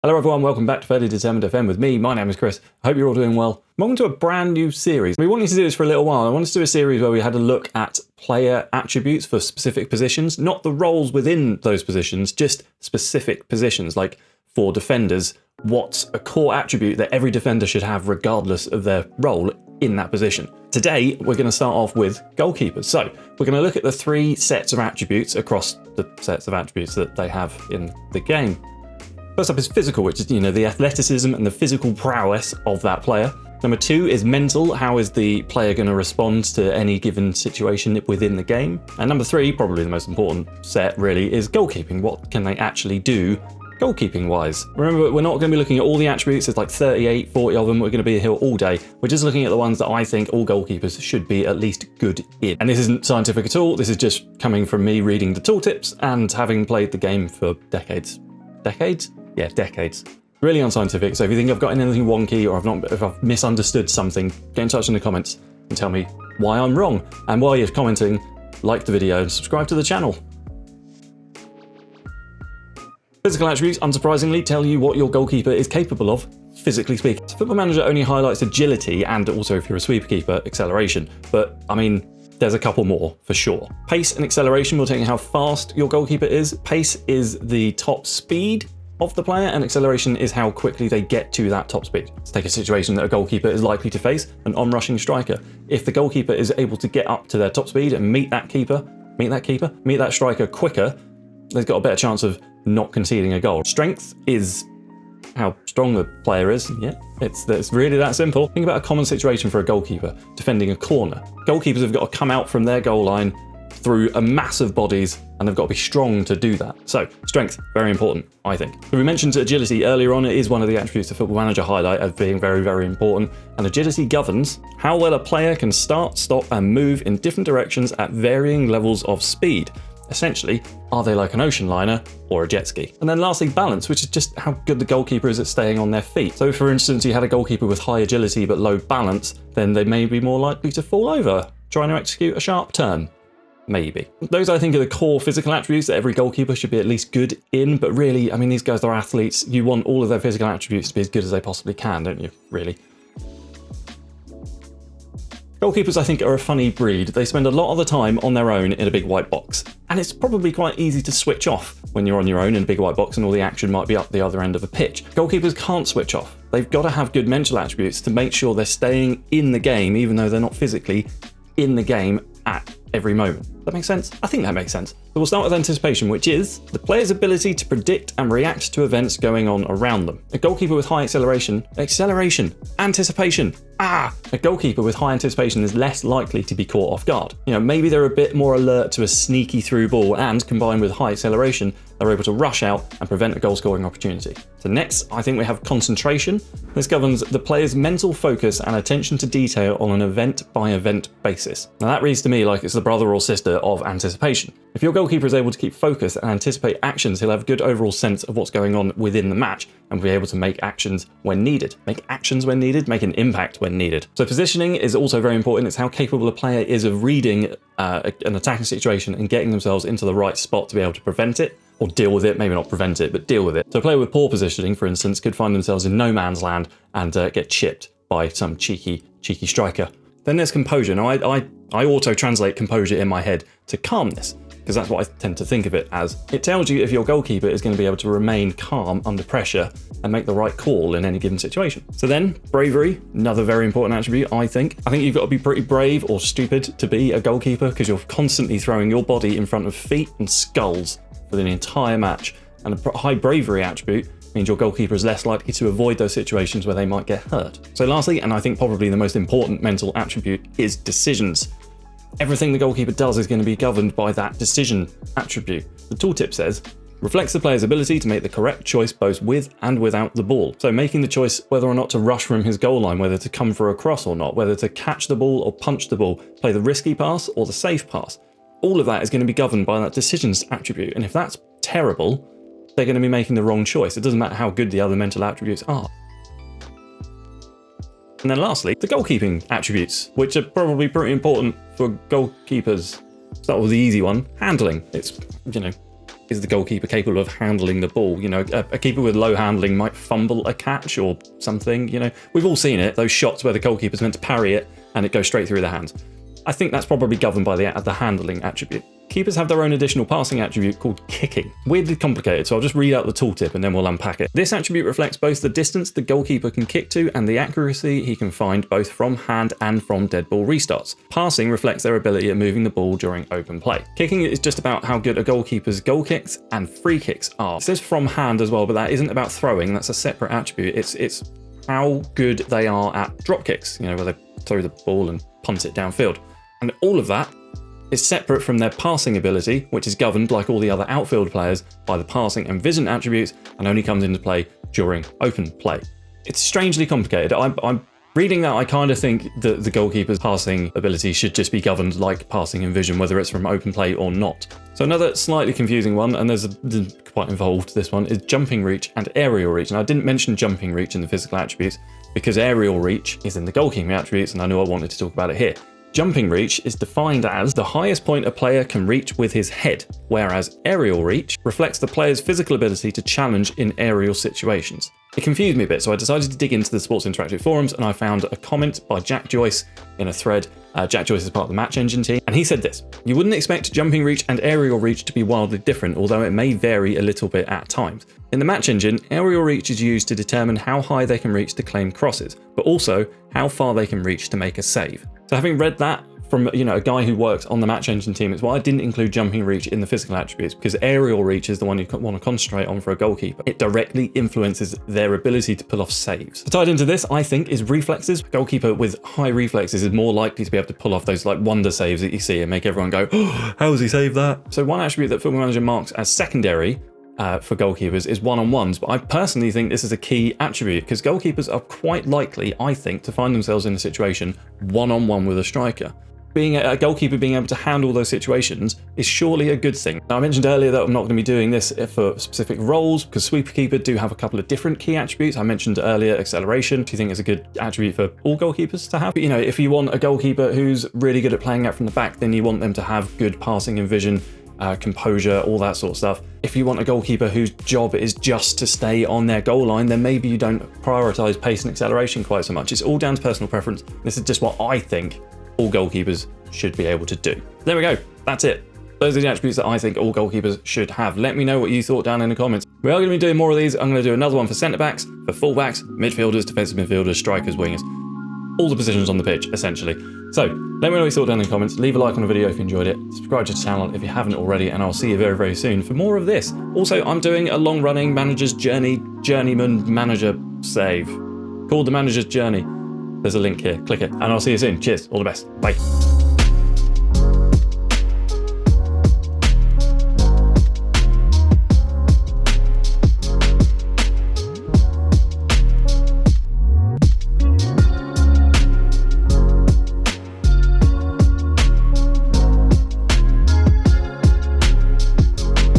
Hello everyone, welcome back to FairlyDeterminedFM with me. My name is Chris. I hope you're all doing well. Welcome to a brand new series. We wanted to do this for a little while. I wanted to do a series where we had a look at player attributes for specific positions, not the roles within those positions, just specific positions. Like for defenders, what's a core attribute that every defender should have regardless of their role in that position. Today, we're going to start off with goalkeepers. So we're going to look at the three sets of attributes across the sets of attributes that they have in the game. First up is physical, which is, the athleticism and the physical prowess of that player. Number two is mental. How is the player going to respond to any given situation within the game? And number three, probably the most important set really, is goalkeeping. What can they actually do goalkeeping wise? Remember, we're not going to be looking at all the attributes. There's like 38, 40 of them. We're going to be here all day. We're just looking at the ones that I think all goalkeepers should be at least good in. And this isn't scientific at all. This is just coming from me reading the tooltips and having played the game for decades. Decades? Yeah, decades. Really unscientific. So if you think I've got anything wonky or if I've misunderstood something, get in touch in the comments and tell me why I'm wrong. And while you're commenting, like the video and subscribe to the channel. Physical attributes, unsurprisingly, tell you what your goalkeeper is capable of, physically speaking. So Football Manager only highlights agility and also, if you're a sweeper keeper, acceleration. But I mean, there's a couple more for sure. Pace and acceleration will tell you how fast your goalkeeper is. Pace is the top speed of the player, and acceleration is how quickly they get to that top speed. Let's take a situation that a goalkeeper is likely to face, an on-rushing striker. If the goalkeeper is able to get up to their top speed and meet that striker quicker, they've got a better chance of not conceding a goal. Strength is how strong the player is. Yeah, it's really that simple. Think about a common situation for a goalkeeper defending a corner. Goalkeepers have got to come out from their goal line through a mass of bodies, and they've got to be strong to do that. So strength, very important, I think. So we mentioned agility earlier on. It is one of the attributes the Football Manager highlight as being very, very important. And agility governs how well a player can start, stop, and move in different directions at varying levels of speed. Essentially, are they like an ocean liner or a jet ski? And then lastly, balance, which is just how good the goalkeeper is at staying on their feet. So for instance, you had a goalkeeper with high agility but low balance, then they may be more likely to fall over trying to execute a sharp turn. Maybe. Those, I think, are the core physical attributes that every goalkeeper should be at least good in, but really, I mean, these guys are athletes. You want all of their physical attributes to be as good as they possibly can, don't you, really? Goalkeepers, I think, are a funny breed. They spend a lot of the time on their own in a big white box, and it's probably quite easy to switch off when you're on your own in a big white box and all the action might be up the other end of a pitch. Goalkeepers can't switch off. They've got to have good mental attributes to make sure they're staying in the game, even though they're not physically in the game at every moment. That makes sense? I think that makes sense. So we'll start with anticipation, which is the player's ability to predict and react to events going on around them. A goalkeeper with high anticipation. A goalkeeper with high anticipation is less likely to be caught off guard. Maybe they're a bit more alert to a sneaky through ball, and combined with high acceleration, they're able to rush out and prevent a goal scoring opportunity. So next, I think we have concentration. This governs the player's mental focus and attention to detail on an event by event basis. Now that reads to me like it's the brother or sister of anticipation. If your goalkeeper is able to keep focus and anticipate actions, he'll have a good overall sense of what's going on within the match and be able to make actions when needed. Make an impact when needed. So positioning is also very important. It's how capable a player is of reading an attacking situation and getting themselves into the right spot to be able to prevent it, or deal with it, maybe not prevent it, but deal with it. So a player with poor positioning, for instance, could find themselves in no man's land and get chipped by some cheeky striker. Then there's composure. Now I auto-translate composure in my head to calmness, because that's what I tend to think of it as. It tells you if your goalkeeper is going to be able to remain calm under pressure and make the right call in any given situation. So then, bravery, another very important attribute, I think. I think you've got to be pretty brave or stupid to be a goalkeeper, because you're constantly throwing your body in front of feet and skulls for the entire match. And a high bravery attribute means your goalkeeper is less likely to avoid those situations where they might get hurt. So lastly, and I think probably the most important mental attribute, is decisions. Everything the goalkeeper does is going to be governed by that decision attribute. The tooltip says, reflects the player's ability to make the correct choice both with and without the ball. So making the choice whether or not to rush from his goal line, whether to come for a cross or not, whether to catch the ball or punch the ball, play the risky pass or the safe pass. All of that is going to be governed by that decisions attribute. And if that's terrible, they're going to be making the wrong choice. It doesn't matter how good the other mental attributes are. And then lastly, the goalkeeping attributes, which are probably pretty important for goalkeepers. Start with the easy one, handling. It's, is the goalkeeper capable of handling the ball? You know, a keeper with low handling might fumble a catch or something, you know. We've all seen it, those shots where the goalkeeper's meant to parry it and it goes straight through their hands. I think that's probably governed by the handling attribute. Keepers have their own additional passing attribute called kicking. Weirdly complicated, so I'll just read out the tooltip and then we'll unpack it. This attribute reflects both the distance the goalkeeper can kick to and the accuracy he can find both from hand and from dead ball restarts. Passing reflects their ability at moving the ball during open play. Kicking is just about how good a goalkeeper's goal kicks and free kicks are. It says from hand as well, but that isn't about throwing, that's a separate attribute. It's how good they are at drop kicks, you know, where they throw the ball and punt it downfield. And all of that is separate from their passing ability, which is governed, like all the other outfield players, by the passing and vision attributes and only comes into play during open play. It's strangely complicated. I'm reading that, I kind of think that the goalkeeper's passing ability should just be governed like passing and vision, whether it's from open play or not. So another slightly confusing one, and there's quite involved, this one, is jumping reach and aerial reach. And I didn't mention jumping reach in the physical attributes because aerial reach is in the goalkeeping attributes, and I knew I wanted to talk about it here. Jumping reach is defined as the highest point a player can reach with his head, whereas aerial reach reflects the player's physical ability to challenge in aerial situations. It confused me a bit, so I decided to dig into the Sports Interactive forums and I found a comment by Jack Joyce in a thread. Jack Joyce is part of the Match Engine team, and he said this: "You wouldn't expect jumping reach and aerial reach to be wildly different, although it may vary a little bit at times. In the Match Engine, aerial reach is used to determine how high they can reach to claim crosses, but also how far they can reach to make a save." So having read that from, you know, a guy who works on the Match Engine team, it's why I didn't include jumping reach in the physical attributes, because aerial reach is the one you want to concentrate on for a goalkeeper. It directly influences their ability to pull off saves. So tied into this, I think, is reflexes. A goalkeeper with high reflexes is more likely to be able to pull off those like wonder saves that you see and make everyone go, "Oh, how has he saved that?" So one attribute that Football Manager marks as secondary for goalkeepers is one-on-ones, but I personally think this is a key attribute because goalkeepers are quite likely, I think, to find themselves in a situation one-on-one with a striker. Being a goalkeeper being able to handle those situations is surely a good thing. Now, I mentioned earlier that I'm not going to be doing this for specific roles because sweeper keeper do have a couple of different key attributes. I mentioned earlier acceleration. Do you think it's a good attribute for all goalkeepers to have? But, you know, if you want a goalkeeper who's really good at playing out from the back, then you want them to have good passing and vision, composure, all that sort of stuff. If you want a goalkeeper whose job is just to stay on their goal line, then maybe you don't prioritize pace and acceleration quite so much. It's all down to personal preference. This is just what I think all goalkeepers should be able to do. There we go. That's it. Those are the attributes that I think all goalkeepers should have. Let me know what you thought down in the comments. We are going to be doing more of these. I'm going to do another one for centre-backs, for full-backs, midfielders, defensive midfielders, strikers, wingers. All the positions on the pitch, essentially. So, let me know what you thought down in the comments. Leave a like on the video if you enjoyed it. Subscribe to the channel if you haven't already, and I'll see you very, very soon for more of this. Also, I'm doing a long-running Manager's Journey, Journeyman Manager save called The Manager's Journey. There's a link here. Click it, and I'll see you soon. Cheers. All the best. Bye.